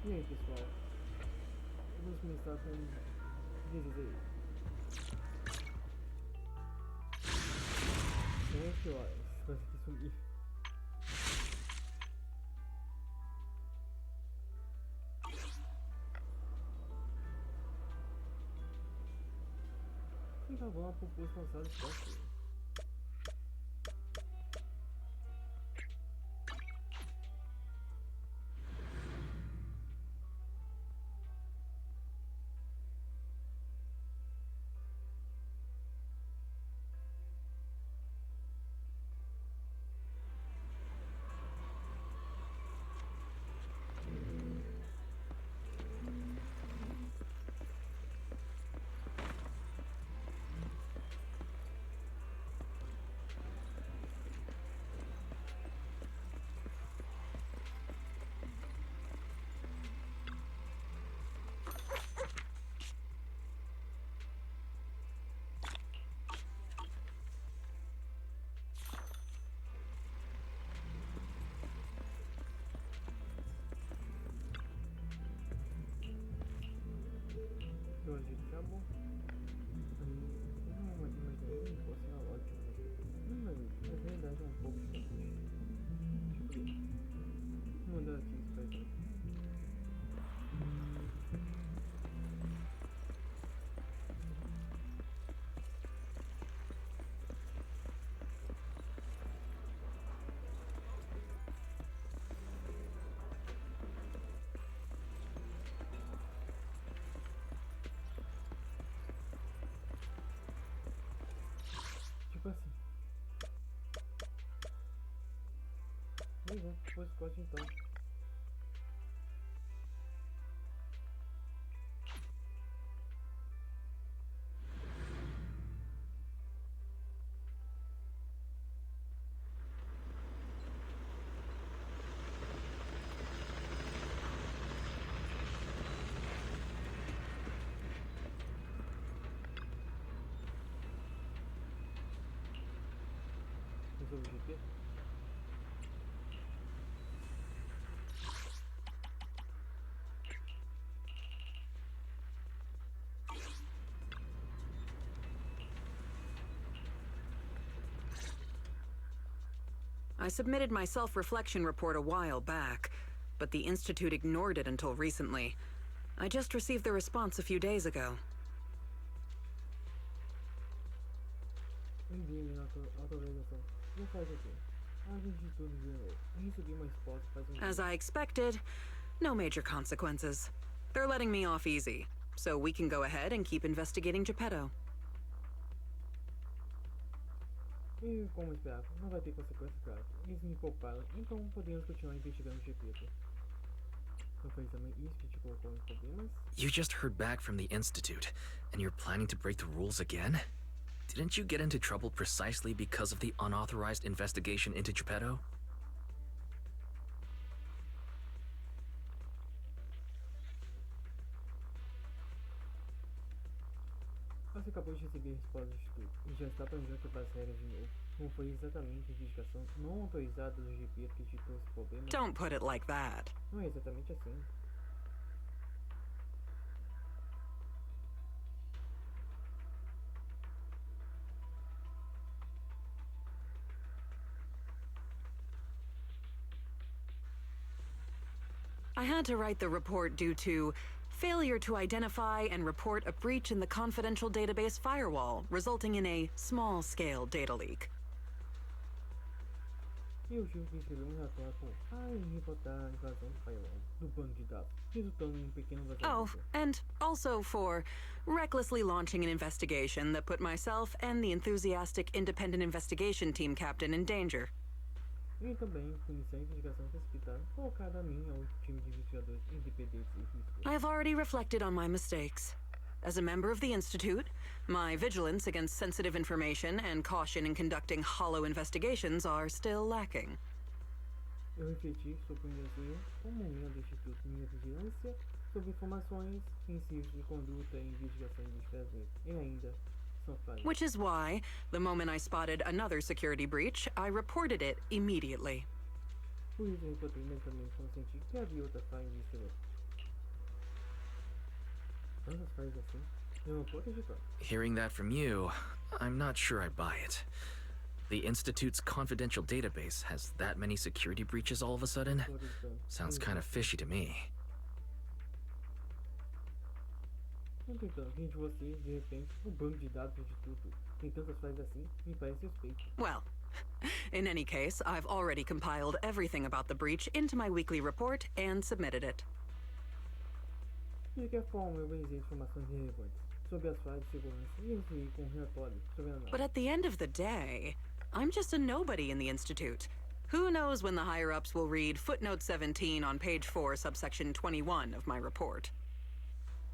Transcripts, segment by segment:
E aí pessoal, vamos começar com 16. 7 horas, quase que sumir. Então vamos para o posto lançado de Parte. Durante acabou. Não imaginei que fosse uma loja. Mas na verdade é um pouco diferente. Vou mandar aqui isso pra ele. Tipo assim. Legal, depois corte então. Resolve o GP. I submitted my self-reflection report a while back, but the Institute ignored it until recently. I just received the response a few days ago. Envie-me na autorização. Não faz assim. A gente de tudo de novo. Eu recebi uma resposta faz um As I expected, no major consequences. They're letting me off easy, so we can go ahead and keep investigating Geppetto. E como esperava, não vai ter consequências graves. Eles me pouparam, então podemos continuar investigando o Geppetto. Não foi também isso que te colocou em problemas? You just heard back from the Institute, and you're planning to break the rules again? Didn't you get into trouble precisely because of the unauthorized investigation into Geppetto? Você acabou de receber a resposta do Instituto e já está planejando quebrar as regras de novo. Não foi exatamente a investigação não autorizada do Geppetto que te trouxe problemas? Don't put it like that. Não é exatamente assim. I had to write the report due to failure to identify and report a breach in the confidential database firewall, resulting in a small-scale data leak. Eu tive que escrever um relatório e reportar a invasão do firewall do banco de dados, resultando em um pequeno vazamento. Oh, and also for recklessly launching an investigation that put myself and the enthusiastic independent investigation team captain in danger. E também iniciar a investigação precipitada colocada a mim ao time de investigadores independentes e riscos. I have already reflected on my mistakes. As a member of the Institute, my vigilance against sensitive information and caution in conducting hollow investigations are still lacking. Eu refleti sobre meus erros como membro do Instituto, minha vigilância sobre informações, princípios de conduta e investigação de desfazamento, e ainda são falhas. Which is why, the moment I spotted another security breach, I reported it immediately. Por isso eu reportei imediatamente quando senti que havia outra falha de segurança. tantas falhas assim, eu não tô acreditando. Hearing that from you, I'm not sure I buy it. The Institute's confidential database has that many security breaches all of a sudden? Tô acreditando. Sounds kind of fishy to me. Não tô entendendo. Gente, você, de repente, um banco de dados do Instituto tem tantas falhas assim, me parece suspeito. Well, in any case, I've already compiled everything about the breach into my weekly report and submitted it. De qualquer forma, eu organizei informações relevantes sobre as falhas de segurança e incluí com um relatório sobre a análise. But at the end of the day, I'm just a nobody in the Institute. Who knows when the higher-ups will read footnote 17 on page 4, subsection 21 of my report.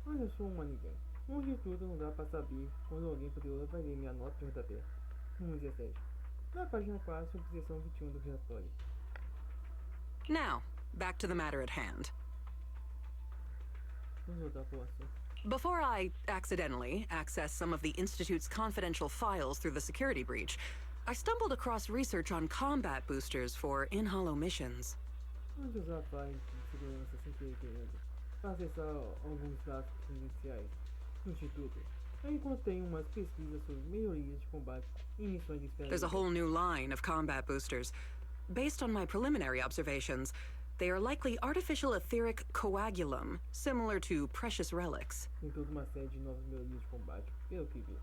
Mas eu sou uma ninguém. No Instituto não dá pra saber quando alguém poderoso vai ler minha nota de rodapé. Número 17. Na página 4, sobre seção 21 do relatório. Now, back to the matter at hand. Vamos voltar pro assunto. Before I accidentally access some of the Institute's confidential files through the security breach, I stumbled across research on combat boosters for in-hollow missions. Vamos usar falhas de segurança sem querer querendo para acessar alguns dados iniciais do Instituto. Eu encontrei umas pesquisas sobre melhorias de combate em missões de espera. There's a whole new line of combat boosters. Based on my preliminary observations, they are likely artificial etheric coagulum, similar to precious relics. Tem toda uma série de novas melhorias de combate, pelo que vi.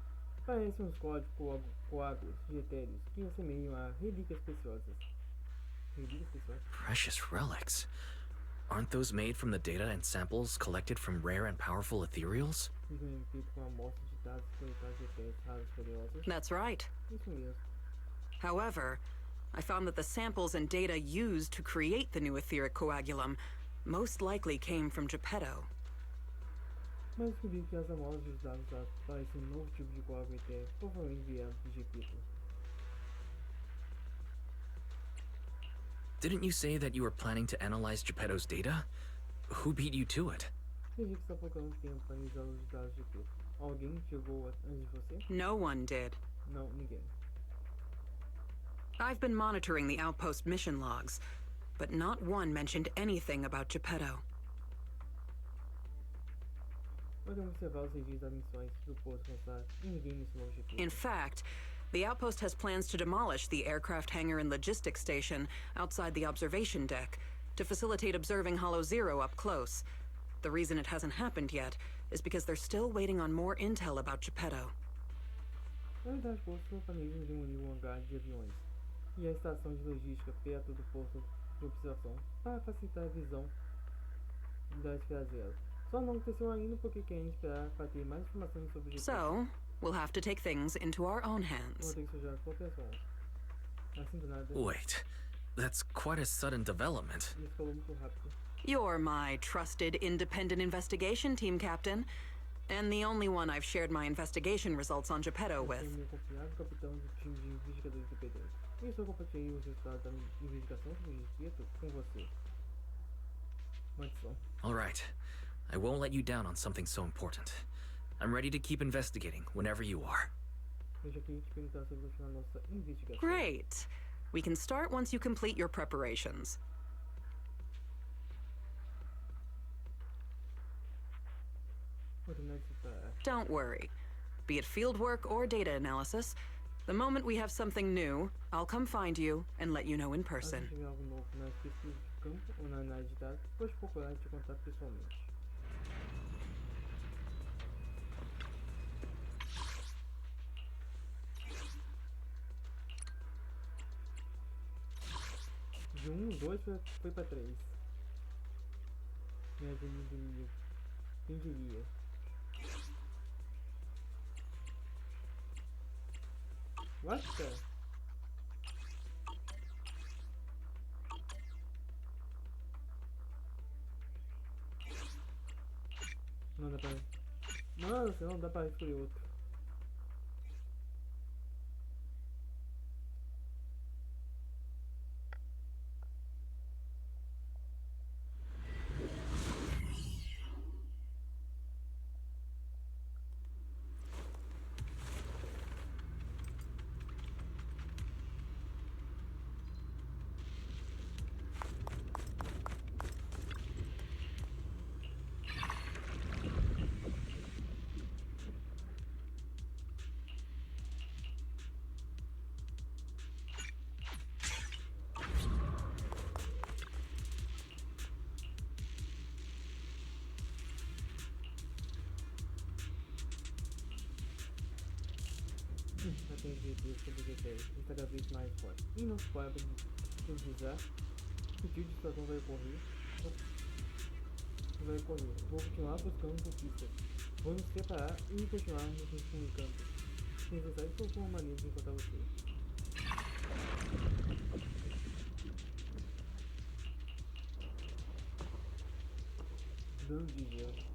Parecem uns códigos coágulos de etéreos que assemelham a relíquias preciosas. Relíquias preciosas? Precious relics? Aren't those made from the data and samples collected from rare and powerful ethereals? Ficam feitos com amostras de dados coletados de etéreos raros e poderosos. That's right. Isso mesmo. However, I found that the samples and data used to create the new etheric coagulum most likely came from Geppetto. Mas descobri que as amostras de dados para esse novo tipo de coágulo etéreo provavelmente vieram de Geppetto. Didn't you say that you were planning to analyze Geppetto's data? Who beat you to it? Entendi que está procurando tempo para analisar os dados de Geppetto. Alguém chegou antes de você? No one did. Não, ninguém. I've been monitoring the outpost mission logs, but not one mentioned anything about Geppetto. Podemos observar os registros das missões do posto constar e ninguém mencionou Geppetto. In fact, the outpost has plans to demolish the aircraft hangar and logistics station outside the observation deck to facilitate observing Hollow Zero up close. The reason it hasn't happened yet is because they're still waiting on more intel about Geppetto. Na verdade, o posto planeja reunir um hangar de aviões e a estação de logística perto do posto de observação para facilitar a visão da esfera zero. Só não aconteceu ainda porque querem esperar para ter mais informações sobre Geppetto. So, we'll have to take things into our own Vou hands. ter que sujar as próprias mãos. Assim do nada, Wait, that's quite a sudden development. isso falou muito rápido. You're my trusted independent investigation team captain, and the only one I've shared my investigation results on Geppetto Eu with. sou meu confiável capitão do time de investigadores independentes. E só compartilhei os resultados da investigação sobre Geppetto com você. Maldição. Alright, I won't let you down on something so important. I'm ready to keep investigating whenever you are. Eu já queria te perguntar sobre continuar nossa investigação. Great. We can start once you complete your preparations. Vou terminar de separar. Don't worry. Be it fieldwork or data analysis, the moment we have something new, I'll come find you and let you know in Se person. tiver algo novo nas pesquisas de campo ou na análise de dados, pode procurar e te contar pessoalmente. De 2 foi pra 3. Média do inimigo. Quem diria? What the? Não dá pra... Nossa, não dá pra escolher outro. recente GPs sobre GPs está cada vez mais forte e não se pode precisar que o tipo de situação vai ocorrer. Vou continuar buscando por pistas. Vou nos separar e continuar nos comunicando. Se necessário, procuro uma maneira de encontrar vocês. Dano de gelo.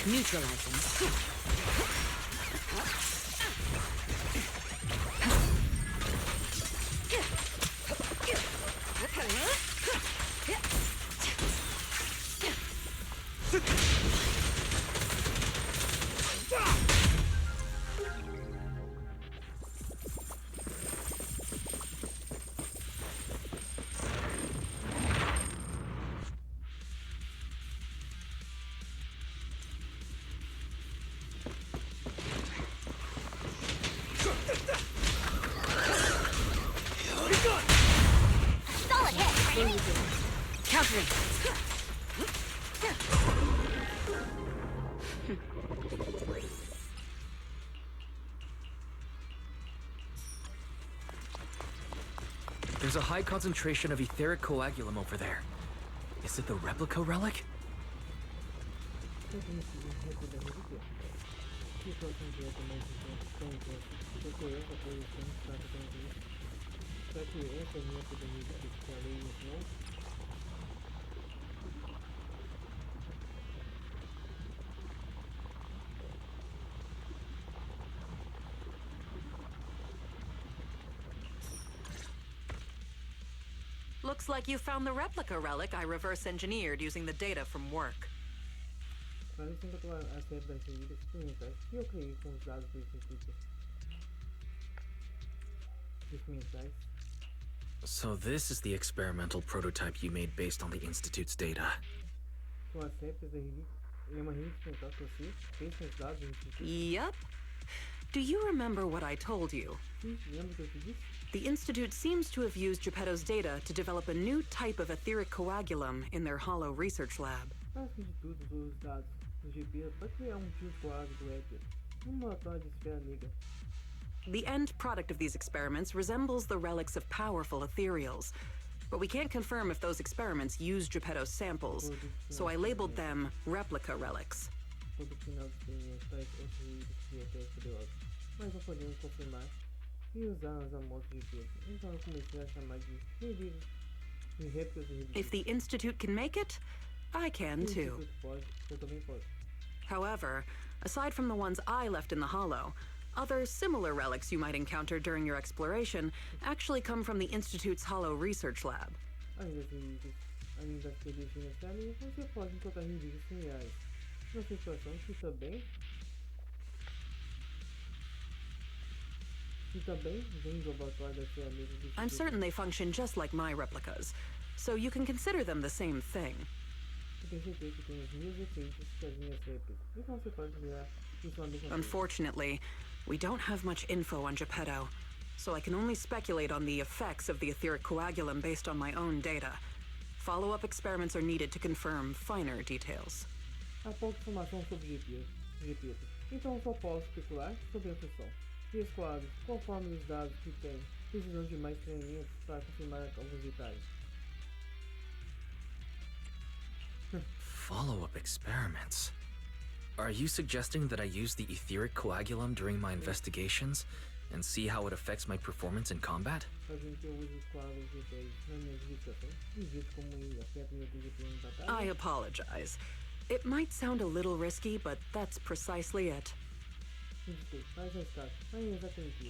Neutralize them. Countering. There's a high concentration of etheric coagulum over there. Is it the replica relic? Looks like you found the replica relic I reverse engineered using the data from work. So this is the experimental prototype you made based on the Institute's data. Yep. Do you remember what I told you? The Institute seems to have used Geppetto's data to develop a new type of etheric coagulum in their hollow research lab. The end product of these experiments resembles the relics of powerful ethereals, but we can't confirm if those experiments used Geppetto's samples, so I labeled them replica relics. If the Institute can make it, I can too. However, aside from the ones I left in the hollow, other similar relics you might encounter during your exploration actually come from the Institute's hollow research lab. I'm certain they function just like my replicas, so you can consider them the same thing. Unfortunately, we don't have much info on Geppetto, so I can only speculate on the effects of the etheric coagulum based on my own data. Follow-up experiments are needed to confirm finer details. Há pouca informação sobre GPs, então só posso especular sobre a função. E os quadros, conforme os dados que tem, precisam de mais treinamentos para confirmar alguns detalhes. Follow-up experiments? Are you suggesting that I use the etheric coagulum during my investigations and see how it affects my performance in combat? I apologize. It might sound a little risky, but that's precisely it.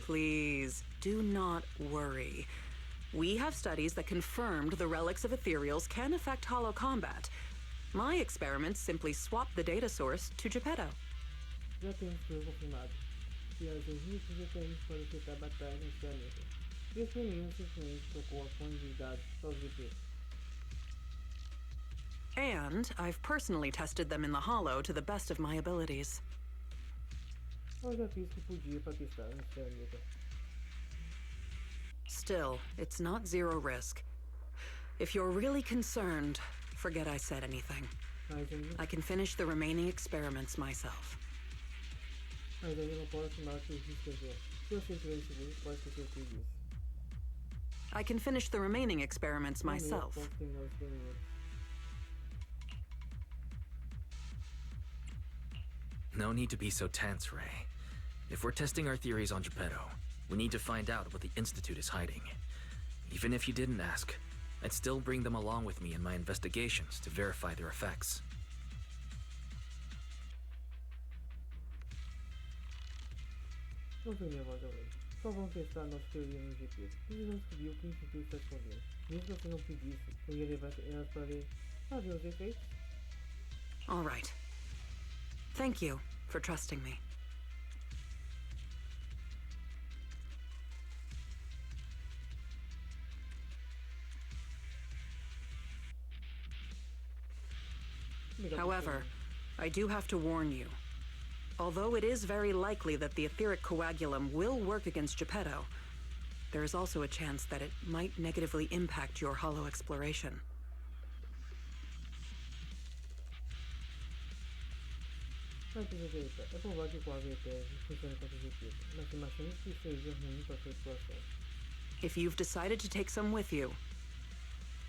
Please, do not worry. We have studies that confirmed the relics of ethereals can affect hollow combat. My experiments simply swap the data source to Geppetto. Já temos tudo confirmado. Que as registros GPMs podem afetar batalhas nesse planeta. E esse menino simplesmente trocou a fonte de dados para os GPs. And I've personally tested them in the hollow to the best of my abilities. Eu já fiz o que podia para testar nesse planeta. Still, it's not zero risk. If you're really concerned, forget I said anything. Mas ainda, I can finish the remaining experiments myself. não posso afirmar que existe zero. Se você estiver seguro, pode ter certeza disso. I can finish the remaining experiments myself. Posso terminar os experimentos. No need to be so tense, Ray. If we're testing our theories on Geppetto, we need to find out what the Institute is hiding. Even if you didn't ask, I'd still bring them along with me in my investigations to verify their effects. Não fique nervosa, Ray. Só vamos testar nossa teoria no GP. Precisamos descobrir o que o Instituto está escondendo. Mesmo que você não pedisse, eu ia levar elas para ver os efeitos. All right. Thank you for trusting me. However, I do have to warn you. Although it is very likely that the etheric coagulum will work against Geppetto, there is also a chance that it might negatively impact your hollow exploration. Mas direita, é provável que o quadro ETS funcione contra os GPs, mas tem uma chance que seja ruim para sua exploração. If you've decided to take some with you,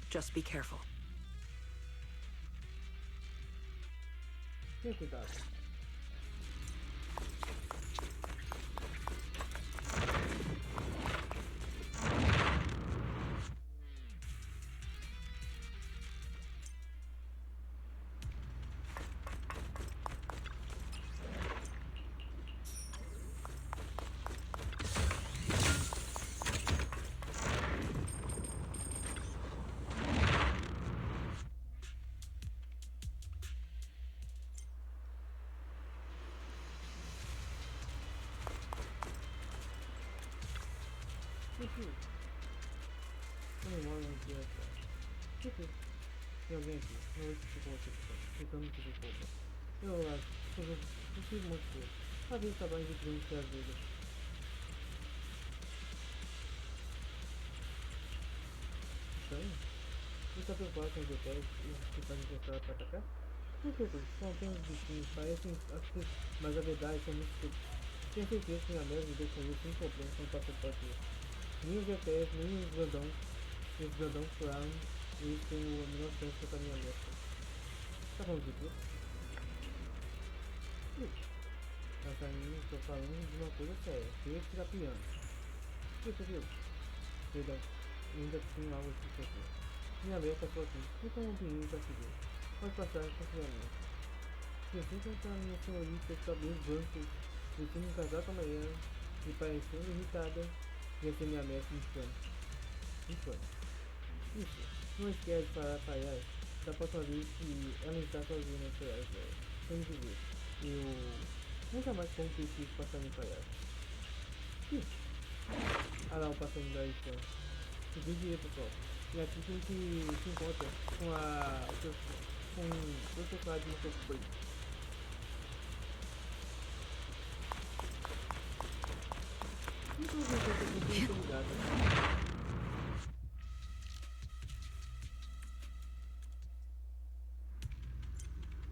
just be careful. Tenha cuidado. Memória aqui essa. Tem alguém aqui. Não é que ficou aqui, tentando se desculpa. Eu acho que eu fiz muito coisa. Talvez trabalho de grande que a vida. Estranho? Você está preocupado com os detalhes que fazem prestar para atacar? Por que são apenas bichinhos, parecem mas a verdade são muito estúpidos. Tenho certeza que minha mãe lidou com isso sem problema quando passou por aqui. Nem os ETs, nem os grandão furaram e eles têm a menor chance contra a minha meta. Tá falando de tudo? Estou falando de uma coisa séria. Queria tirar piano. Isso, viu? Perdão, ainda tinha algo assim aqui. Minha meta passou aqui. Então um perigo para seguir. Pode passar tranquilamente. Preciso entrar minha senhorita de cabelos brancos, vestindo um casaco amarelo e parecendo irritada. Ia ser minha meta infame. Isso, não esquece de falar para ela da próxima vez que ela está sozinha nessa área. Sem dizer, eu nunca mais como preciso passarinho para ela. Ah lá, o passarinho da Estância. Seguir direito, pessoal. E aqui a gente se encontra com o personagem do seu preto.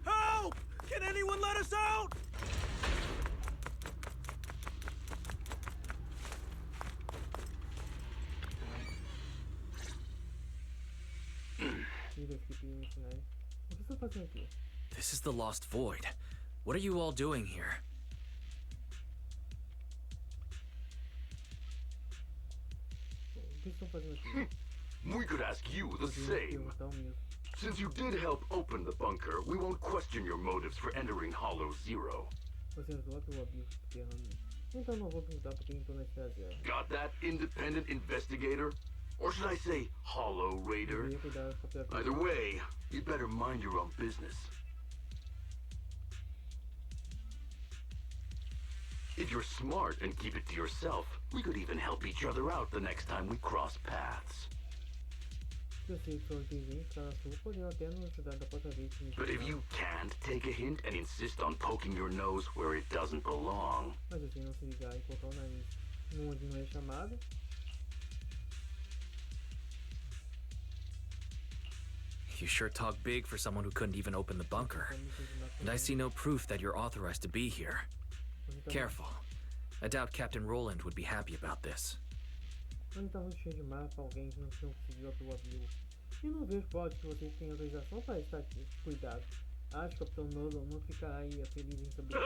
Help! Can anyone let us out? This is the Lost Void. What are you all doing here? We could ask you the same. Since you did help open the bunker, we won't question your motives for entering Hollow Zero. Got that, independent investigator? Or should I say, Hollow Raider? Deveria cuidar das próprias vidas. Either way, you'd better mind your own business. If you're smart and keep it to yourself, we could even help each other out the next time we cross paths. Se eu sei que sou inteligente, está na sua, poderia até nos ajudar da próxima vez que me But if chamar. you can't take a hint and insist on poking your nose where it doesn't belong, Mas assim, não se ligar e colocar o nariz onde não é chamado. You sure talk big for someone who couldn't even open the bunker. And I see no proof that you're authorized to be here. Careful. I doubt Captain Roland would be happy about this. Onde está muito cheio de mapa, alguém que não conseguiu abrir o avião. E não vejo pode que vocês tenham autorização para estar aqui. Cuidado. Acho que o Capitão Nolan não ficará aí feliz em saber.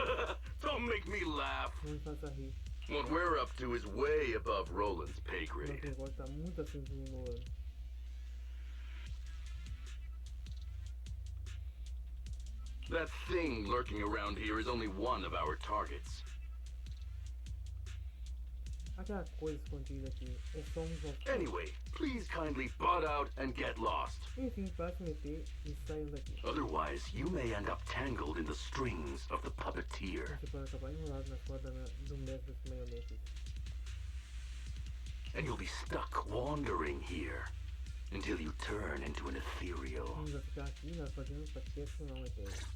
don't make me laugh. Não me faça rir. What we're up to is way above Roland's pay Nosso grade. negócio está muito acima do Nolan. That thing lurking around here is only one of our targets. Aquela coisa escondida aqui é só nossos. Anyway, please kindly butt out and get lost. Enfim, para se meter e saiam daqui. Otherwise, you may end up tangled in the strings of the puppeteer. Você pode acabar enrolado nas cordas do mestre das marionetes. And you'll be stuck wandering here until you turn into an ethereal. Vamos ficar aqui, nós fazemos podcast não é eterno.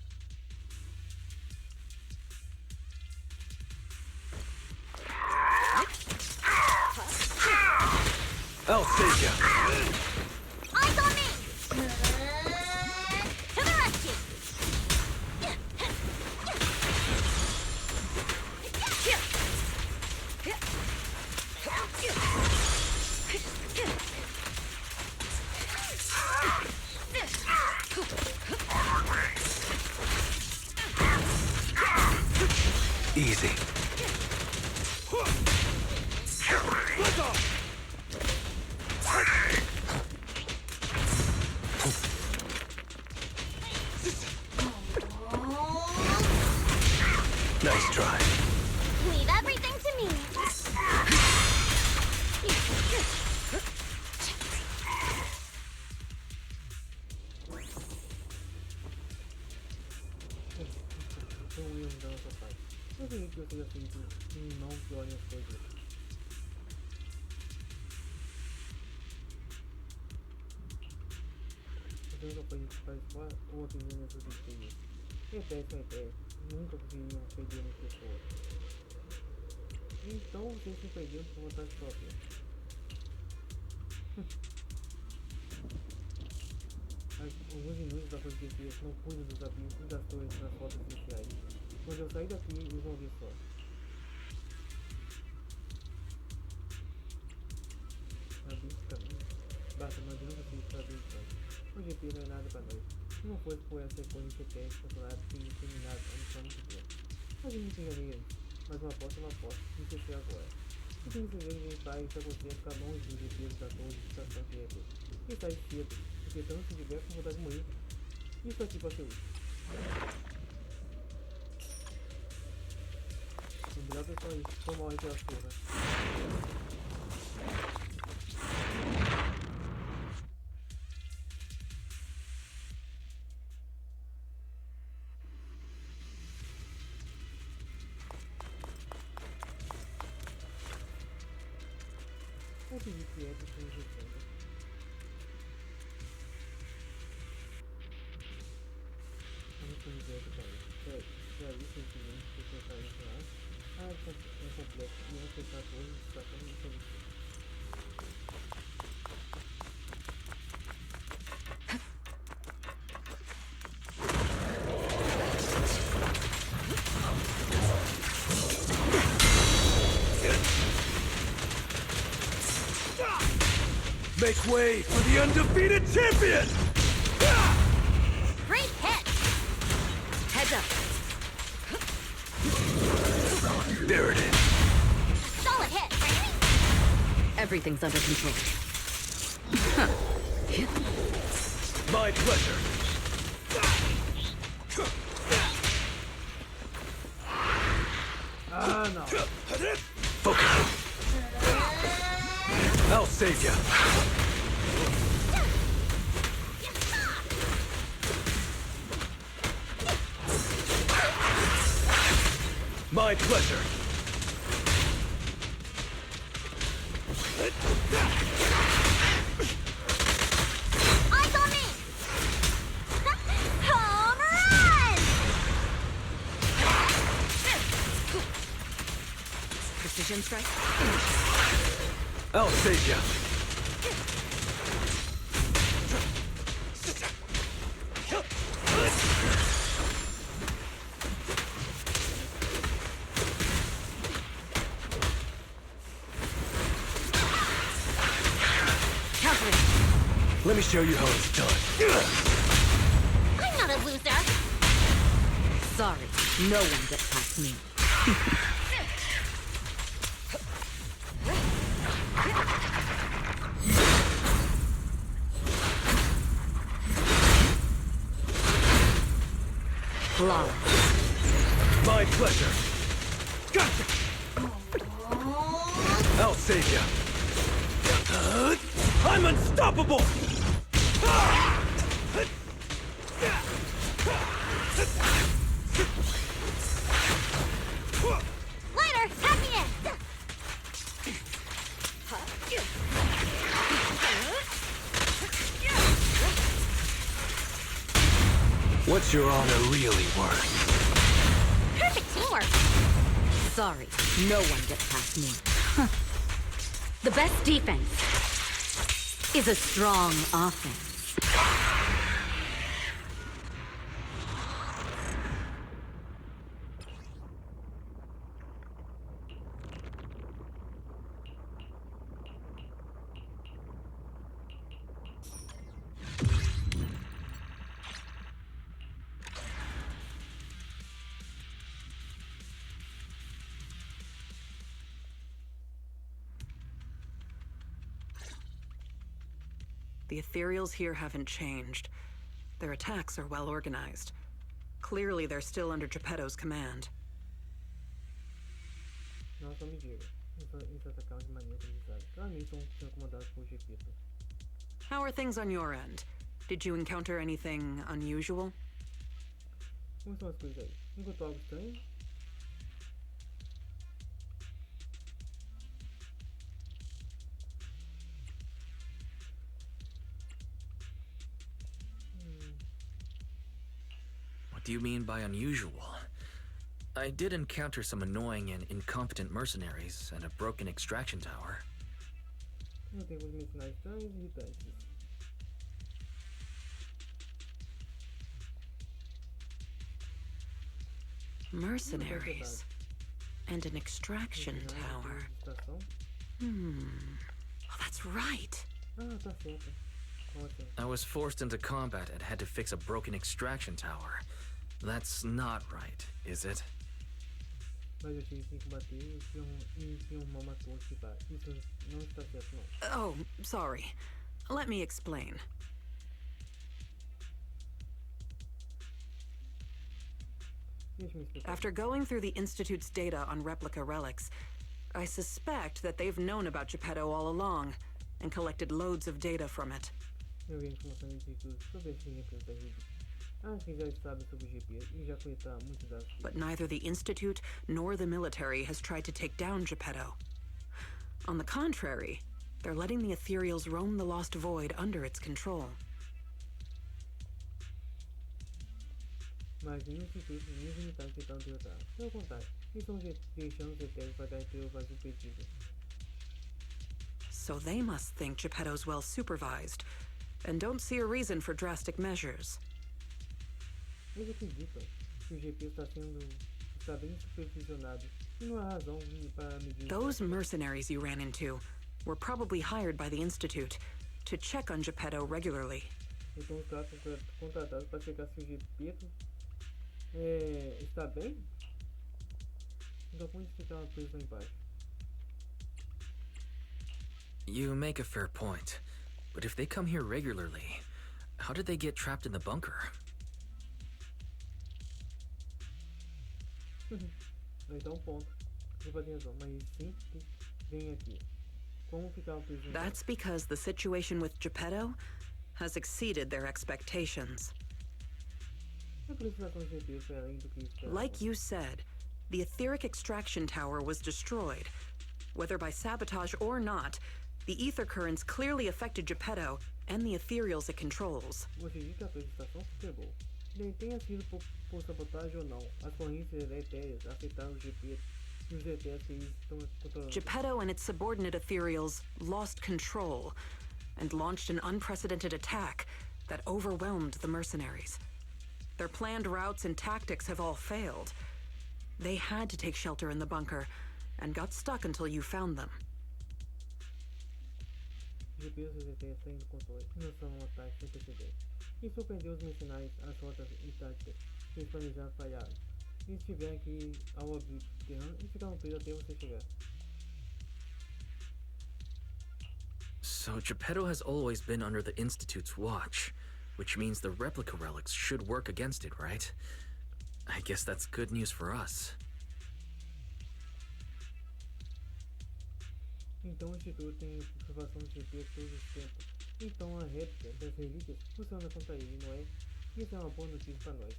I'll save you. Eyes on me! To the rescue! Easy. Let's off! Nice try. Leave everything to me. Foi um erro da nossa parte. Eu acredito que eu seja feito em não piorem as coisas. Você nunca foi para a escola ou aprendendo essas ideias. Repete, repete. Nunca conseguiriam perder uma pessoa. Então vocês se perderam por vontade própria. Alguns inúteis da Força Defesa não cuidam dos avios e das torres nas rotas iniciais. Quando eu sair daqui, eles vão ver só. Abrir esse caminho. Basta, nós não conseguimos fazer isso. O GP não é nada para nós. Se não fosse por essa recorrência teste, o campeonato teria terminado a missão há muito tempo. Mas eu me enganei antes. Mas uma aposta é uma aposta. Isso é agora. O que você vê em pai está acontecendo ficar longe dos GPs da torre de estação de Eridu. E sai cedo, porque tanto se tiver com vontade de morrer. Isso aqui pode ser útil. O melhor pessoal é isso. Foi mal entre as torres. Eu acredito que é porque eu respondo. Vamos com o direto para isso. Já isso é o seguinte, que eu quero ensinar. Ah, é complexo e eu vou fechar todos os estações de solução. Make way for the undefeated champion! Great hit! Heads up. There it is. Solid hit! Everything's under control. My pleasure. Ah, não. Focus. I'll save ya. My pleasure. Eyes on me! Home run! Precision strike? I'll save ya. Let me show you how it's done. I'm not a loser. Sorry, no one gets past me. Flawless. My pleasure. Gotcha. I'll save ya. I'm unstoppable! Later, tap me in! What's your honor really worth? Perfect teamwork! Sorry, no one gets past me. The best defense is a strong offense. The ethereals here haven't changed. Their attacks are well organized. Clearly, they're still under Geppetto's command. Não, só me diga. Eles atacaram de maneira organizada. Claramente são comandados por Geppetto. How are things on your end? Did you encounter anything unusual? Como são as coisas aí? Encontrou algo estranho? What do you mean by unusual? I did encounter some annoying and incompetent mercenaries and a broken extraction tower. Eu tenho alguns mercenários estranhos e irritantes. Mercenaries. And an extraction tower. Estação. Oh, that's right. Ah, tá certo. Ótimo. I was forced into combat and had to fix a broken extraction tower. That's not right, is it? Mas eu tive que combater e um mal matou o Chipá. Isso não está certo, não. Oh, sorry. Let me explain. Deixa-me explicar. After going through the Institute's data on replica relics, I suspect that they've known about Geppetto all along and collected loads of data from it. Eu vi informação de tudo sobre esse representante da rede. Acho que já sabem sobre o GP e já coletaram muitos dados. But neither the Institute nor the military has tried to take down Geppetto. On the contrary, they're letting the ethereals roam the Lost Void under its control. Mas nenhum instituto, nem os militares tentaram derrotar. Pelo contrário, eles estão deixando os etéreos para garantir o vazio perdido. So they must think Geppetto's well supervised, and don't see a reason for drastic measures. Eles acreditam que o GP está bem supervisionado e não há razão para medir. Those mercenaries you ran into were probably hired by the Institute to check on Geppetto regularly. Então os caras são contratados para checar se o GP está bem? Então como eles ficaram presos lá embaixo? You make a fair point, but if they come here regularly, how did they get trapped in the bunker? Então ponto. Você pode ter razão, mas sempre vem aqui. como ficaram presos. That's because the situation with Geppetto has exceeded their expectations. A purificação de GP foi além do que esperava. Like you said, the etheric extraction tower was destroyed. Whether by sabotage or not, the ether currents clearly affected Geppetto and the ethereals it controls. Você diz que a estação se quebrou. Nem tenha sido por sabotagem ou não, as correntes etéreas afetaram o GP e os ETs que eles estão controlando. Geppetto and its subordinate ethereals lost control and launched an unprecedented attack that overwhelmed the mercenaries. Their planned routes and tactics have all failed. They had to take shelter in the bunker and got stuck until you found them. Os GPs e os ETs saem do controle e lançaram um ataque sem precedentes. E surpreendeu os mercenários, as rotas e táticas que eles planejaram falharam. Eles tiveram que ir ao abrigo subterrâneo e ficaram presos até você chegar. So Geppetto has always been under the Institute's watch, which means the replica relics should work against it, right? I guess that's good news for us. Então o Instituto tem observação de GP todos os tempos. Então a réplica das relíquias funciona contra ele, não é? Isso é uma boa notícia para nós.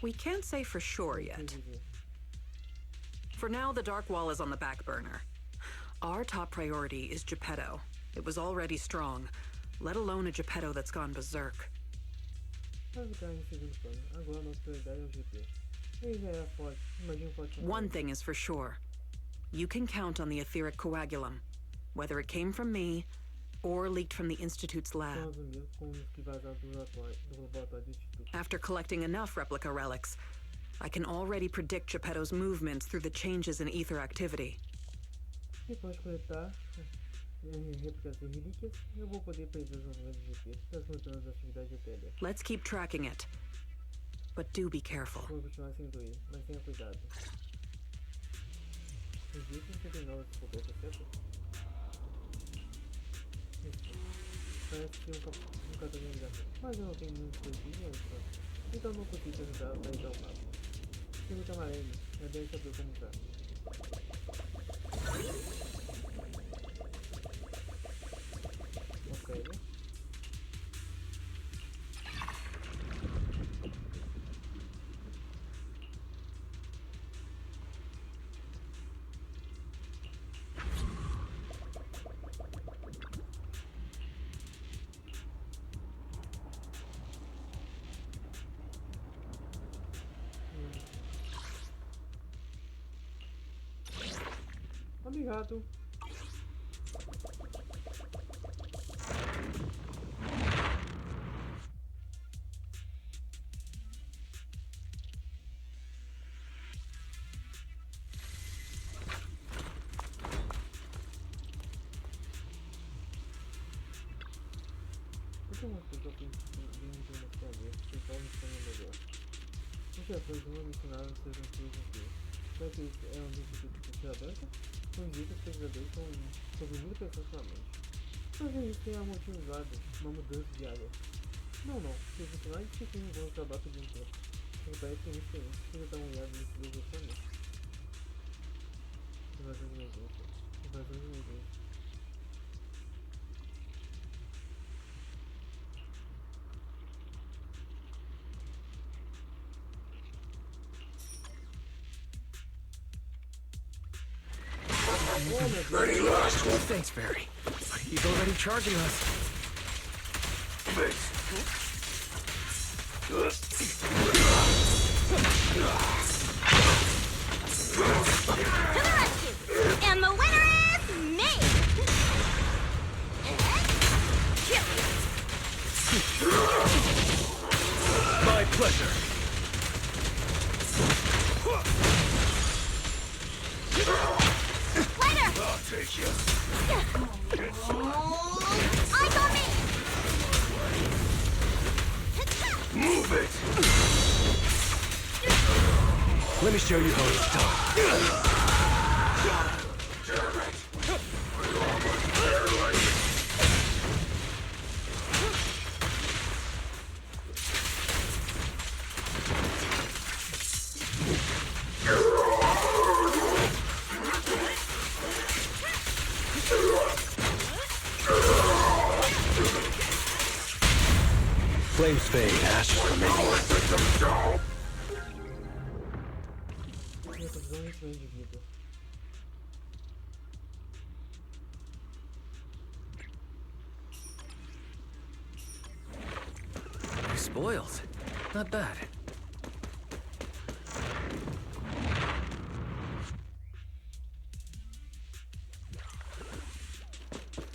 We can't say for sure yet. For now, the Dark Wall is on the back burner. Our top priority is Geppetto. It was already strong, let alone a Geppetto that's gone berserk. Vai ficar em segundo plano. Agora a nossa prioridade é o GP. Ele já era forte. Imagina forte. One thing is for sure. You can count on the etheric coagulum, whether it came from me or leaked from the Institute's lab. After collecting enough replica relics, I can already predict Geppetto's movements through the changes in ether activity. Depois de coletar réplicas e relíquias, eu vou poder prever os movimentos de GP das mudanças das atividades etéreas. Let's keep tracking it, but do be careful. Vou continuar sem doer, mas tenha cuidado. Existe 59 descobertas, certo? Parece ser um caderno de ligação, mas eu não tenho muitos coisinhos, então não consigo ajudar a atualizar o mapa. Pergunta amarelo, já deve saber como usar. Ok. Obrigado. Eu tenho uma coisa que eu fiz de uma vez, que só me sonha melhor. Os chefões não me ensinaram a ser antigos aqui. Será que isso é um instituto de tiradores? Os dicas pesquisadores são sobre 1000 pessoas somente. Fazer isso tem motivado uma mudança diária. Não, se os funcionários que vão acabar por um tempo. Me parece que é muito diferente, precisa dar uma olhada nesse livro somente. Invasão de emergência. Invasão de emergência. Ready, last one. Thanks, Barry. He's already charging us. This. To the rescue! And the winner is me! My pleasure. Later! I'll take you. Eyes on me! Move it. Let me show you how it's done. Flames fade, ashes remain. Spoils. Not bad.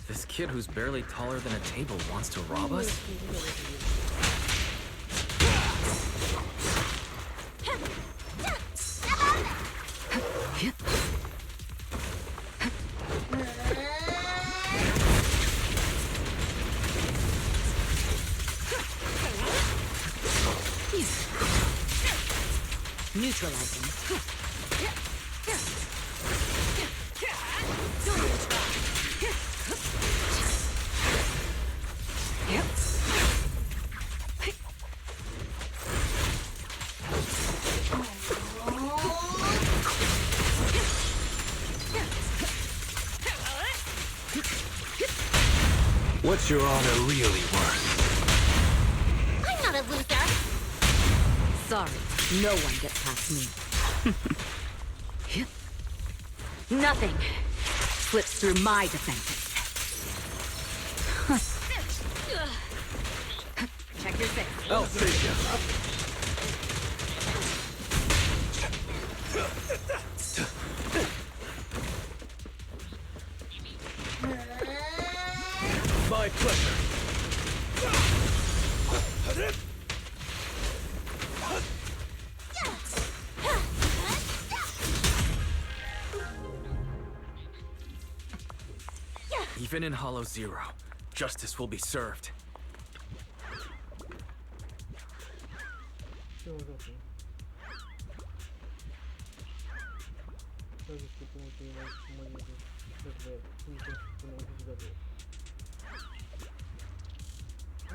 This kid who's barely taller than a table wants to rob us? Neutralizing. What's your honor really worth? I'm not a loser. Sorry, no one gets past me. Nothing slips through my defenses. Check your six. I'll save you. My pleasure. Even in Hollow Zero, justice will be served.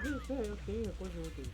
Eu tenho coisa útil.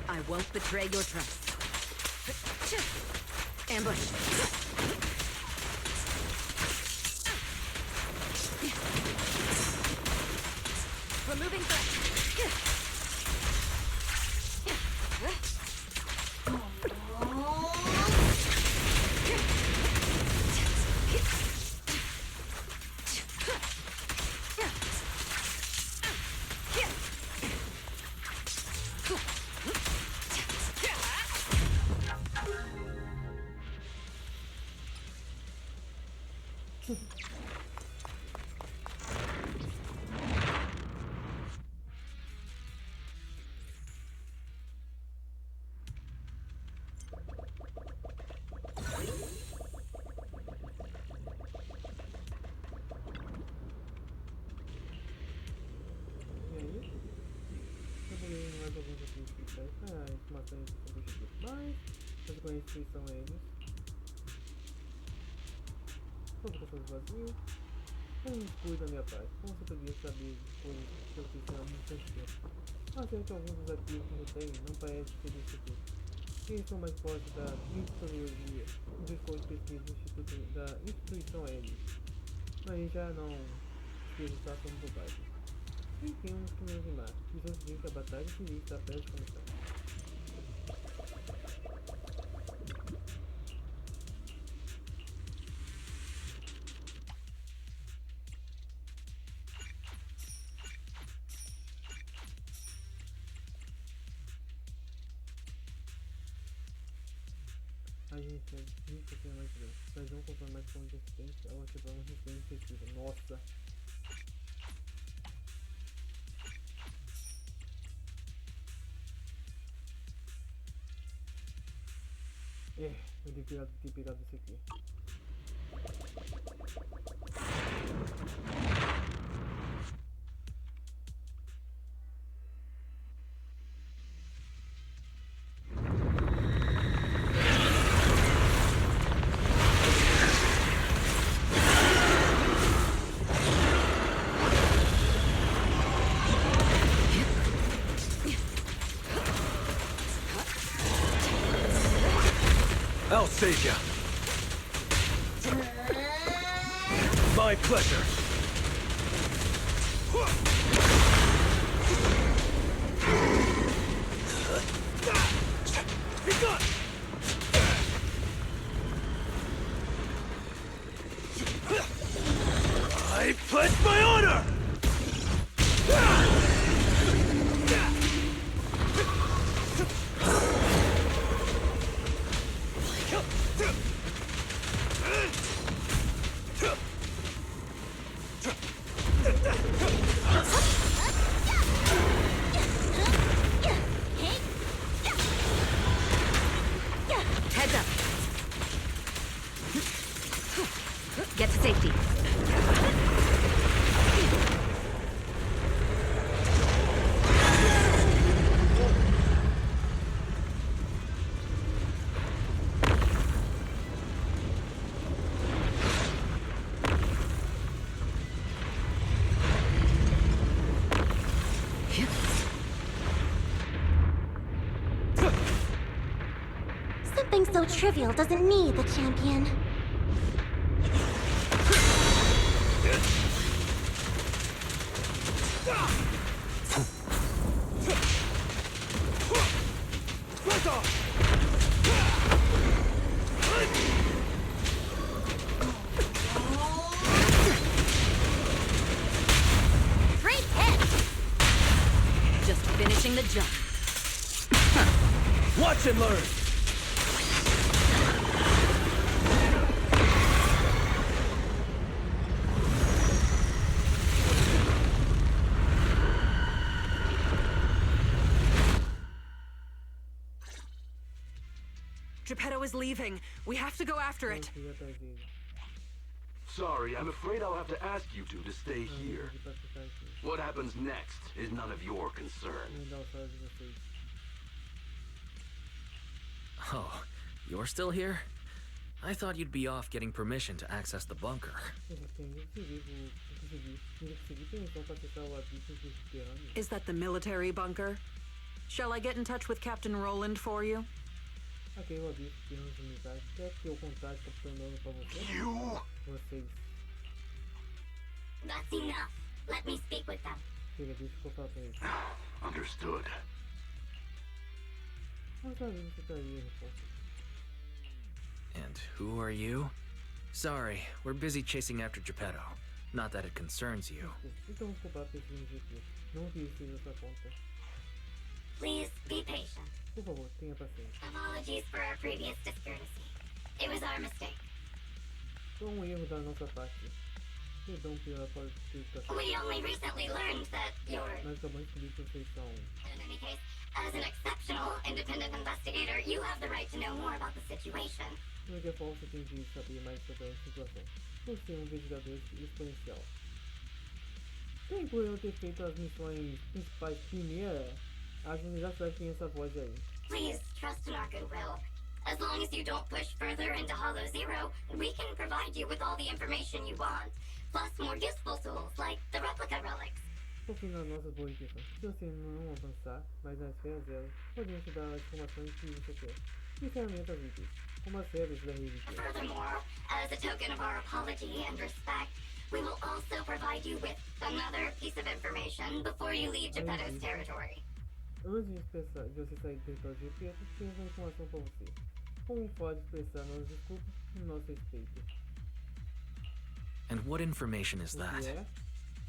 I won't betray your trust. Ambush. Removing threat. Informações sobre os demais, as conhecidas são eles. Todas as pessoas vazias. Eu não excluo da minha parte. Como você poderia saber coisas que eu fiz há muito tempo? Mas é que alguns desafios que eu tenho não parecem ser disso tudo. Eles são mais fortes da metodologia dos cursos de pesquisa da instituição L. Mas já não resultar como bobagem. E temos que nos animar. Os outros dizem que a batalha civil está perto de começar. A gente tem 20% mais grande. Nós não contamos mais com de assistência ao ativar um recurso de pesquisa. Nossa! Eu devia ter pegado isso aqui. save ya. My pleasure. Be gone. I pledge my honor! Heads up. Get to safety. Something so trivial doesn't need the champion. Great hit! Just finishing the jump. Watch and learn! Geppetto is leaving. We have to go after it. Fui atrás dele. Sorry, I'm afraid I'll have to ask you two to stay here. Pedi pra ficar aqui. What happens next is none of your concern. Vou dar o salve de vocês. Oh, you're still here? I thought you'd be off getting permission to access the bunker. Eu consegui permissão pra acessar o abismo subterrâneo. Is that the military bunker? Shall I get in touch with Captain Roland for you? Ok, o abismo subterrâneo militar. Quer que eu contate o Capitão Nolan pra você? You? Vocês. That's enough. Let me speak with them. Chega, deixa eu falar pra eles. Understood. Mas a gente tá aí, resposta. And who are you? Sorry, we're busy chasing after Geppetto. Not that it concerns you. Então vou cobrar pra esse GP. Não que isso seja sua conta. Please be patient. Por favor, tenha paciência. Apologies for our previous discourtesy. It was our mistake. Foi erro da nossa parte. Perdão pela qualificação. We only recently learned that you're... Nós acabamos de descobrir que vocês são... In any case, as an exceptional independent investigator, you have the right to know more about the situation. De qualquer forma, você tem de saber mais sobre a situação. Por ser investigador exponencial. Bem, por eu ter feito as missões principais primeira, acho que já sabe quem é essa voz aí. Please trust in our goodwill. As long as you don't push further into Hollow Zero, we can provide you with all the information you want, plus more useful tools like the replica relics. Por fim, nas nossas boas intenções. Se você não avançar, mas na esfera zero, podemos te dar as informações que você quer. E ferramentas úteis, como as séries da relíquia. Furthermore, as a token of our apology and respect, we will also provide you with another piece of information before you leave Geppetto's territory. Antes de você sair do território de Geppetto, temos uma informação para você. Como pode expressar nossas desculpas e nosso respeito? And what information is O that? que é?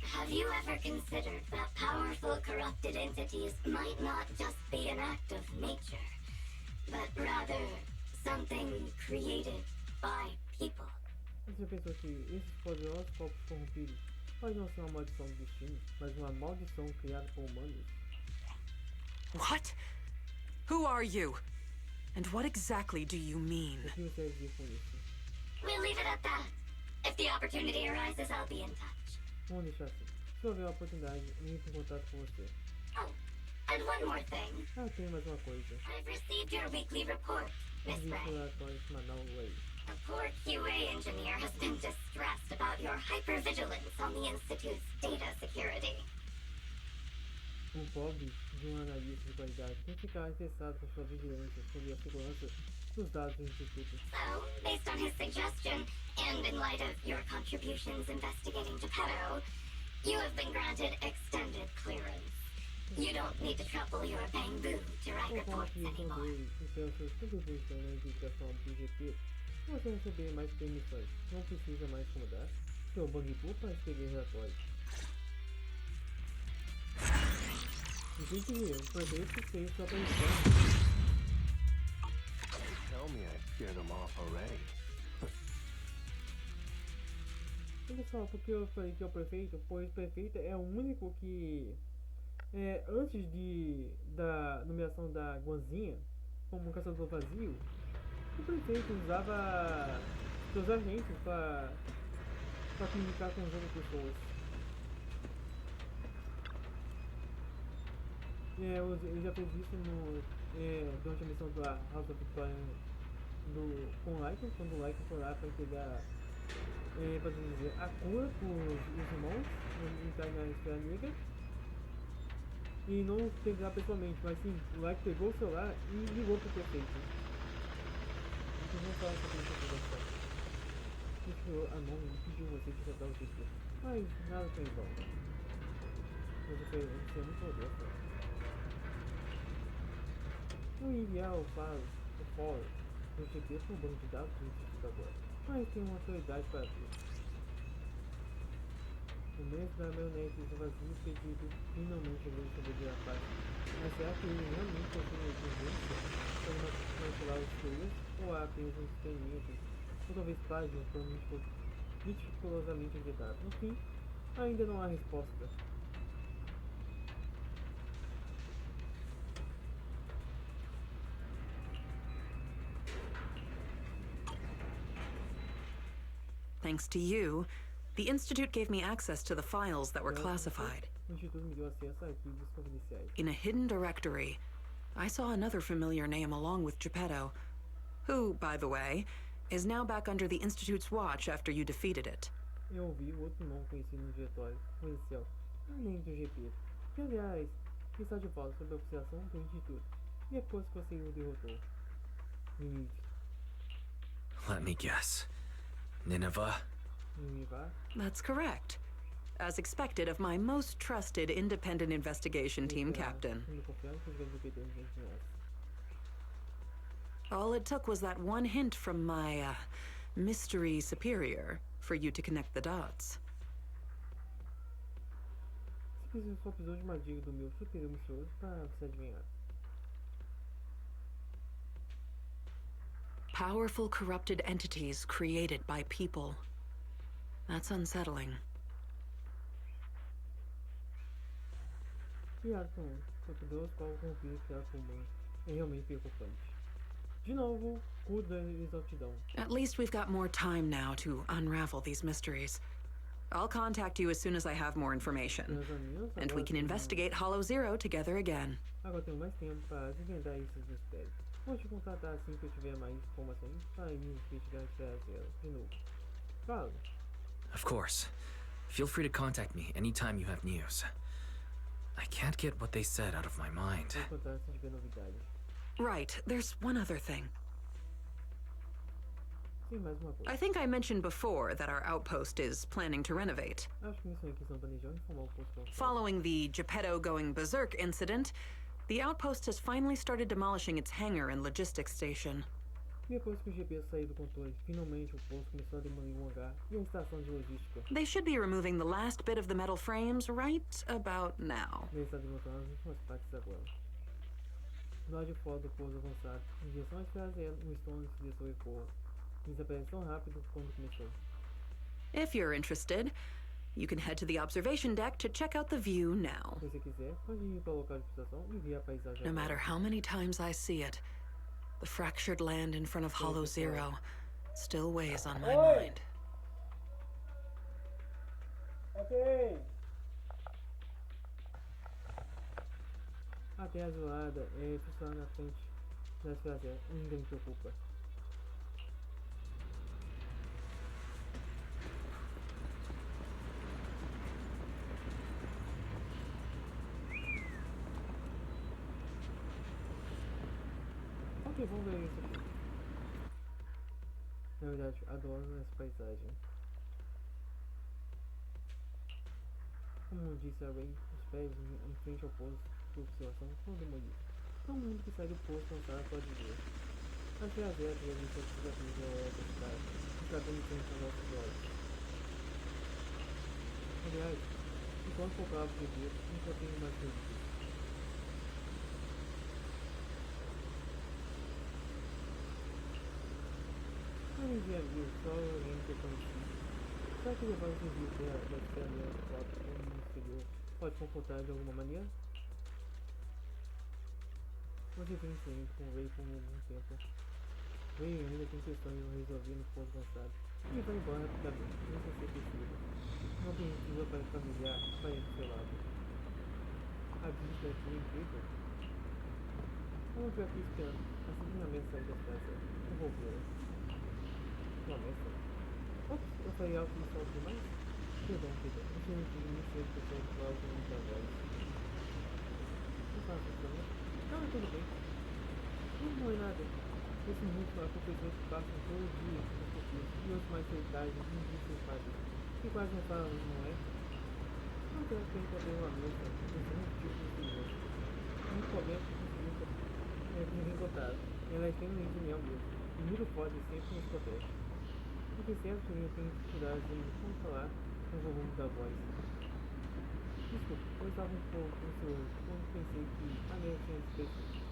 Have you ever considered that powerful corrupted entities might not just be an act of nature, but rather something created by people? Você já pensou que esses poderosos corpos corrompidos podem não ser uma maldição do destino, mas uma maldição criada por humanos? What? Who are you? And what exactly do you mean? O que você quer dizer com isso? We'll leave it at that. If the opportunity arises, I'll be in touch. Vamos deixar assim. Se houver a oportunidade, eu entro em contato com você. Oh, and one more thing. Ah, tem mais uma coisa. I've received your weekly report, Miss Existe Ray. um relatório semanal Ray. A poor QA engineer has been distressed about your hypervigilance on the Institute's data security. Pobre de um analista de qualidade tem que ficar interessado com sua vigilância sobre a segurança dos dados do Instituto. So, based on his suggestion, and in light of your contributions investigating Geppetto, you have been granted extended clearance. You don't need to trouble your Bangboo to write Conforme a reports criação anymore. dele e pelas suas contribuições na identificação do GP, você receber mais permissões. Não precisa mais comandar seu Bangboo para escrever relatórios. Entendi, o prefeito fez sua aparição. Tell me I scared them off already. Olha só, porque eu falei que é o prefeito, pois o prefeito é o único que, antes da nomeação da Guanzinha como caçador vazio, o prefeito usava seus agentes para comunicar com as outras pessoas. Ele já fez isso durante a missão da House of Victoria com o Lycan, quando o Lycan foi lá para entregar a cura para os irmãos na esfera negra. E não pegar pessoalmente, mas sim, o Lycan pegou o celular e ligou para o prefeito. Então vamos falar sobre essa conversa. A mão pediu você de soltar o título, mas nada foi em vão. Você é muito honesto. Vou enviar o fórum do GP para um banco de dados do Instituto agora, mas tem uma autoridade para isso. O mesmo da Marionete e vazio pedido finalmente veio sobre a parte. Mas será que ele realmente possui urgência para manipular os filhos ou há apenas um experimento ou talvez plágio tão meticulosamente vedado? No fim, ainda não há resposta. Thanks to you, the Institute gave me access to the files that were classified. O Instituto me deu acesso a arquivos confidenciais. In a hidden directory, I saw another familiar name along with Geppetto, who, by the way, is now back under the Institute's watch after you defeated it. Eu ouvi o outro nome conhecido no diretório policial, além do GP, que aliás está de volta sob a observação do Instituto, depois que você o derrotou. Limite. Let me guess. Nineveh? Nineveh? That's correct. As expected of my most trusted independent investigation team captain. All it took was that one hint from my, mystery superior for you to connect the dots. Simplesmente só precisou de uma dica do meu superior misterioso para você adivinhar. Powerful corrupted entities created by people. That's unsettling. Criado por poderoso qual confio criado por mãe é realmente preocupante. De novo, culto da exaltidão. At least we've got more time now to unravel these mysteries. I'll contact you as soon as I have more information, and we can investigate Hollow Zero together again. Agora tenho mais tempo para desvendar esses mistérios. Vou te contatar assim que eu tiver mais informações para investigar a Zero de novo. Fala. Of course. Feel free to contact me anytime you have news. I can't get what they said out of my mind. Vou contar se tiver novidades. Right, there's one other thing. Sim, mais uma coisa. I think I mentioned before that our outpost is planning to renovate. Acho que missão aqui estão planejando informar o posto. Following the Geppetto going berserk incident, the outpost has finally started demolishing its hangar and logistics station. Depois que o GP saiu do controle, finalmente o posto começou a demolir o hangar e a estação de logística. They should be removing the last bit of the metal frames right about now. Ele está desmontando as últimas partes agora. Do lado de fora do pouso avançado, em direção à esfera zero, o Stone se desapareceu e desaparece tão rápido quando começou. If you're interested, you can head to the observation deck to check out the view now. Se você quiser, pode ir para o local de observação e ver a paisagem. No matter how many times I see it, the fractured land in front of Hollow Zero still weighs on my mind. Ok. A terra azulada funciona na frente da esfera zero, ninguém me preocupa. Ok, vamos ver isso aqui. verdade, adoro essa paisagem. Como disse a Ray, os pés em frente ao posto de observação são demolidos. Todo mundo que sai do posto cansado pode ver. As tragédias e as investigações da cidade estão em frente aos nossos olhos. Aliás, enquanto comprava de ver, nunca tenho mais coisas. Não engenharia, só orienta o conhecido. Será que levar o serviço da esfera no exterior pode comportar de alguma maneira? Você tem experiência com o Ray por algum tempo. Ray ainda tem questões a resolver no posto avançado e vai embora rapidamente, sem ser preciso. Uma perspectiva para familiar aparece do seu lado. A vista aqui é incrível. Como eu aqui esperando, assim que a mesa sair da festa, eu vou ver. Uma mesa? Ops, eu falei algo que salto demais? Perdão, eu tinha iniciado o pessoal de falar com muita voz. Não faço isso também? Não, é tudo bem. Não é nada. Esse mundo aconteceu que passam todo dia nos perfis e outros mais solitários e indispensáveis, que quase não falam, não é? Não quero que encontrei uma mesa com muito tipo de senhor. Muito problema que conseguimos me encontrar. Ela é extremamente genial mesmo, e muito forte sempre nos protege. O que certo que eu tenho dificuldade em controlar o volume da voz. Desculpa, eu estava um pouco ansioso quando pensei que a minha tinha despedido.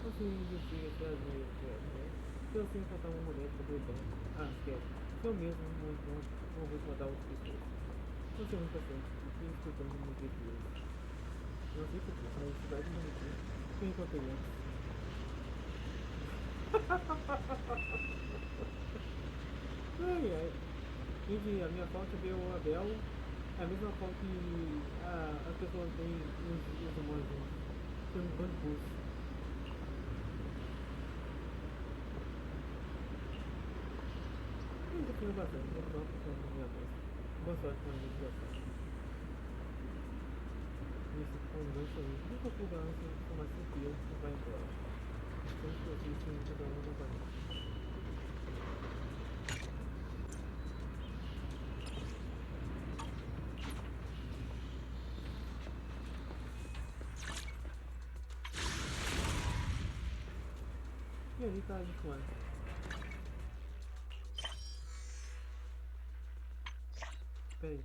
Você investiga esse azeite, né? Se eu sei encontrar uma mulher de cabelo branco, esquece. Se eu mesmo não encontro, não vou incomodar outras pessoas. Você é muito paciente e fica escutando meus desejos. Não sei porquê, mas isso vai diminuir. Eu encontrei antes. Ai. Gente, a minha foto veio a Belle. É a mesma foto que as pessoas têm os irmãos juntos. Tem um Bangboo Eous. Eu já fiz bastante, eu não estou com minha voz. Boa sorte com a investigação. Esse conjunto aí, nunca fui dar antes de tomar certeza que vai embora. Sempre que eu fiz, tem muita coisa novamente. E ali tá de fone. Peraí.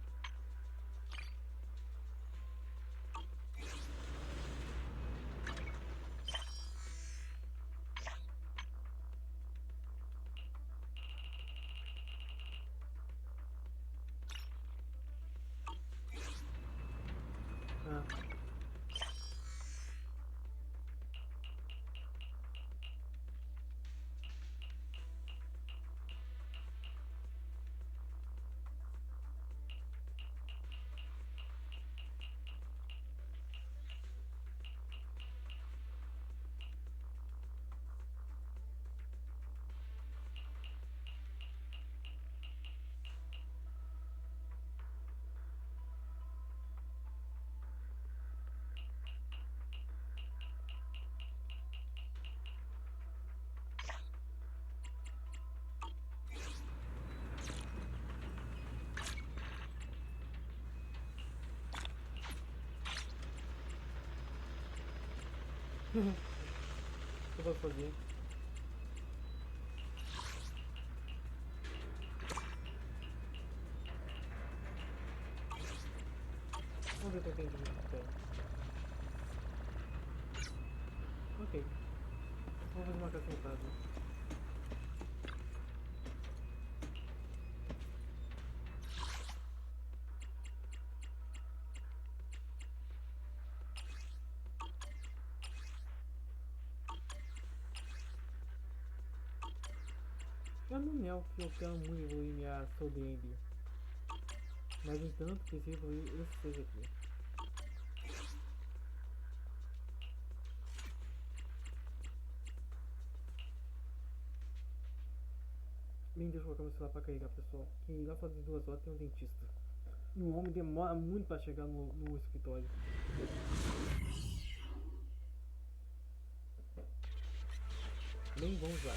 O que eu posso fazer? Vamos ver o que eu tenho de pé. Ok. Vamos fazer uma cacetada. Eu não é o que eu quero muito evoluir minha Soul Game. Mas entanto, preciso evoluir esse seja aqui. Bem, deixa eu colocar meu celular pra carregar, pessoal. Que lá fora de 2 horas tem um dentista. E o homem demora muito pra chegar no escritório. Bem, vamos lá.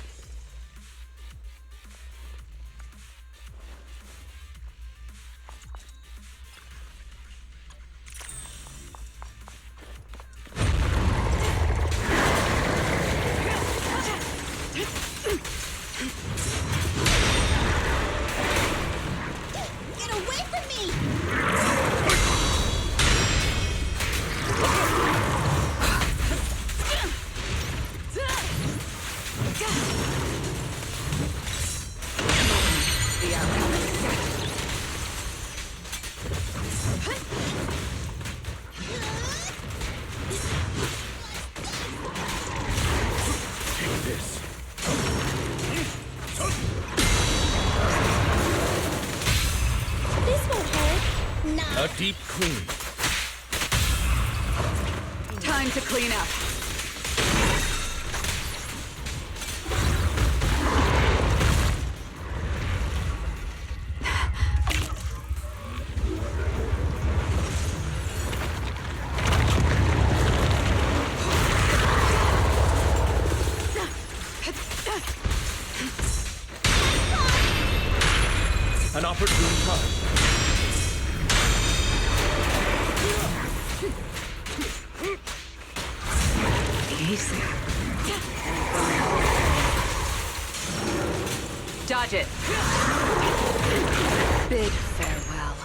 A deep clean. Time to clean up. An opportune time. Easy. Dodge it. Big farewell.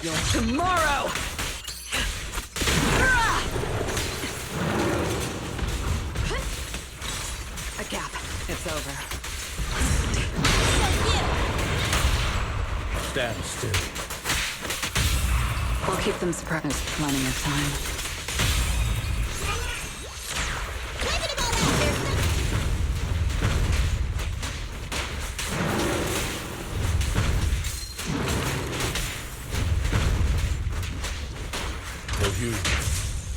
Your tomorrow! A gap. It's over. Stand still. We'll keep them surprised. There's plenty of time. For you,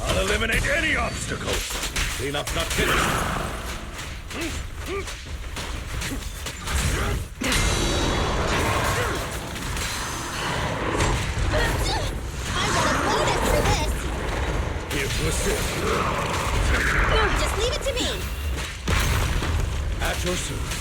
I'll eliminate any obstacles. Clean up not finished. Here to assist. Just leave it to me. At your service.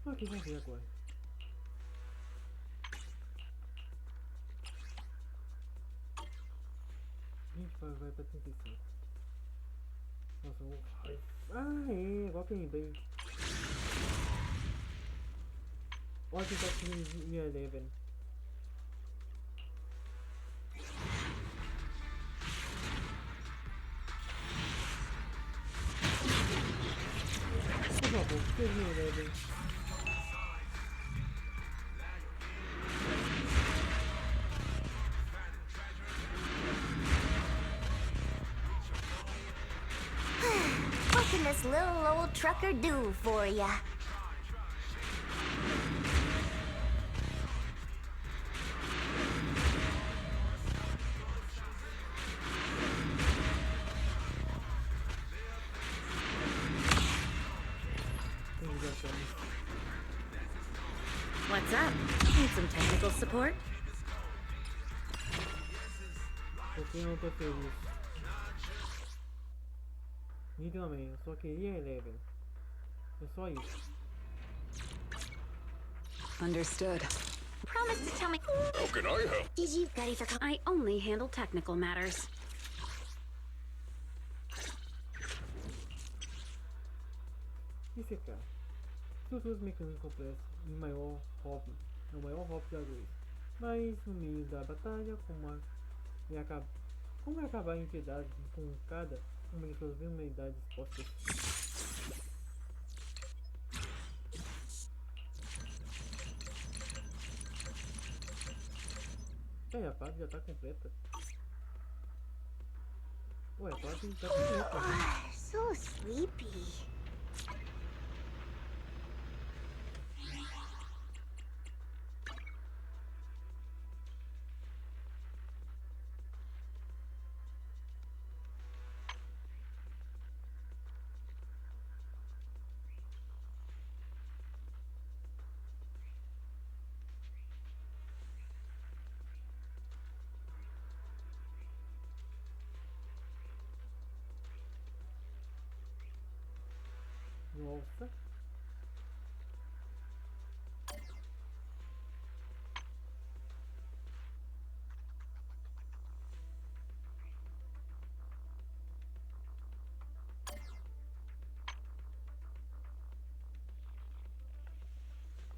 O que vai ver agora? Vai pra 35. Nossa, igual que lembrei. Olha que tá aqui minha level. Por favor, seja minha level. What can this little old trucker do for ya? What's up? Need some technical support? Porque eu não tô feliz. Literalmente, eu só queria Eleven. É só isso. Understood. Promise to tell me. How can I help? Did you ready for? I only handle technical matters. Esse cara. Estruturas mecânicas complexas e maior hobby. É o maior hobby da luz. Mas no meio da batalha, como vai acabar em piedade com cada uma de suas vulnerabilidades postas? A parte já tá completa. Ué, a parte já tá completa. So sleepy. Nossa.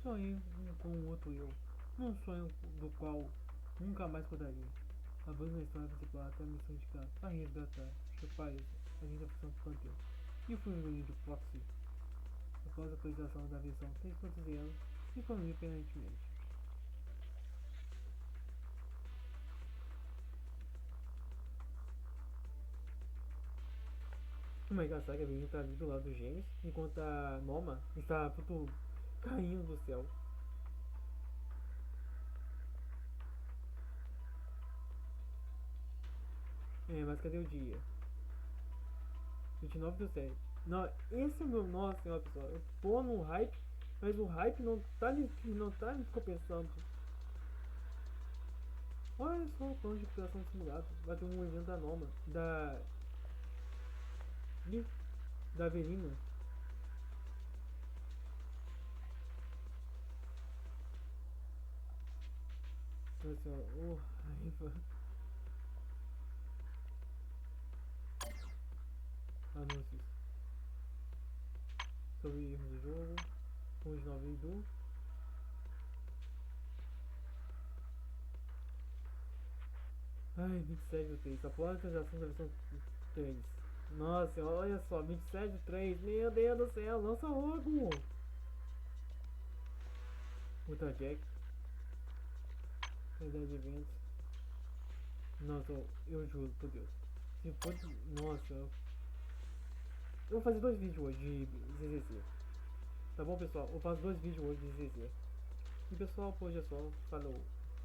Sonhei com outro eu. Um sonho do qual nunca mais acordaria. Avanço na história principal até a missão de casa para resgatar seu país, a gente função do panteão. E fui engolido de Proxies. Após a atualização da versão 3.0, disponível permanentemente. O mais engraçado é que a Belle está ali do lado dos gêmeos, enquanto a Noma está tudo caindo do céu. Mas cadê o dia? 29/7. Não, esse é o meu. Nossa senhora, pessoal. Eu tô no hype, mas o hype não tá me compensando. Olha só o plano de recuperação simulado. Vai ter um evento da Noma. Da Avelina. Nossa senhora, raiva. Anúncios sobre erros do jogo, com os novos Eridu. Ai, 27/3, após a transação da versão 3. Nossa, olha só, 27/3, meu Deus do céu, lança logo! Ultra Jack, qualidade de eventos. Nossa, eu juro por Deus, se fosse, nossa, eu vou fazer 2 vídeos hoje de ZZZ. Tá bom, pessoal? Eu faço 2 vídeos hoje de ZZZ. E pessoal, por hoje é só. Falou.